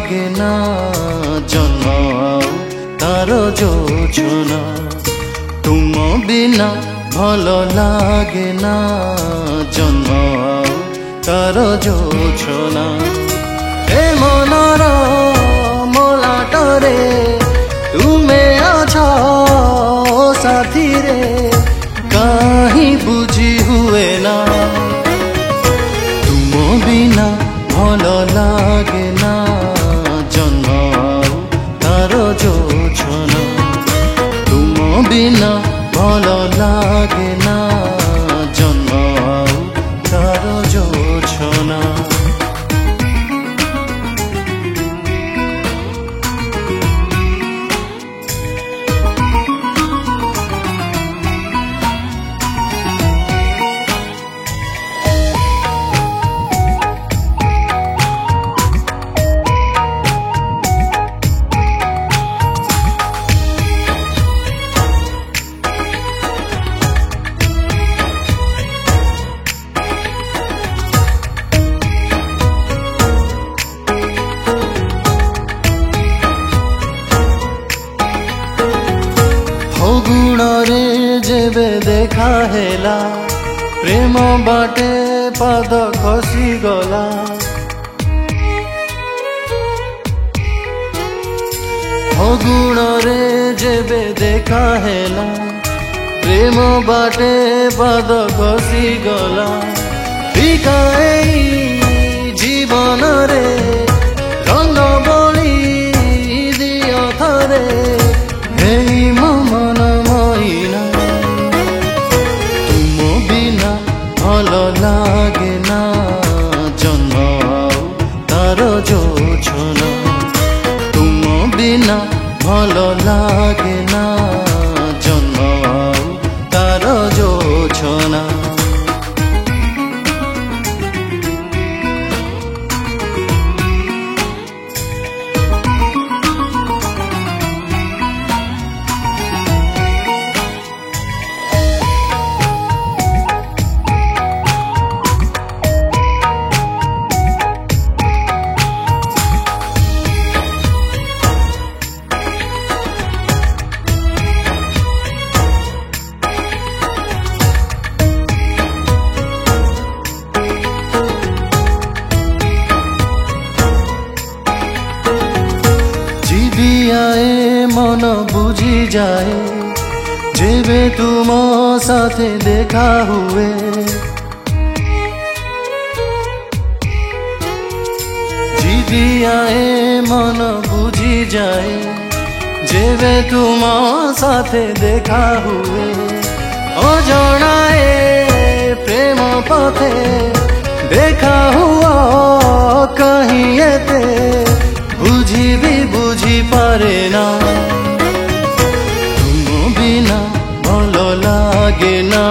लागे ना जन्म तार जोछना तुम बिना भलो लागे ना जन्म तार जोछना ए मनर मलाटरे तुमे अछो साथी रे कहीं बुझी हुए ना तुम बिना भलो लागे ना जन्म तार जोछना तुम बिना भलो लागे ना जन्म तार जोछना गुणरे जेबे देखा हेला प्रेम बाटे पाद खसी गला गुणरे जेबे देखा हेला प्रेम बाटे पाद खसी गला बिकाई जीवन रे रंग बली दियो थरे मन महीना तुम बिना भलो लागे ना जन्म तार जोछना तुम बिना भलो लागे ना जन्म तार जोछना आए मन बुझी जाए जेबे तुम साथे देखा हुए जीदी आए मन बुझी जाए जेबे तुम साथे देखा हुए अजणाए प्रेम पथे देखा हुआ कहीं एते बुझी भी बुझी पारे ना तुम बिना भलो लागे ना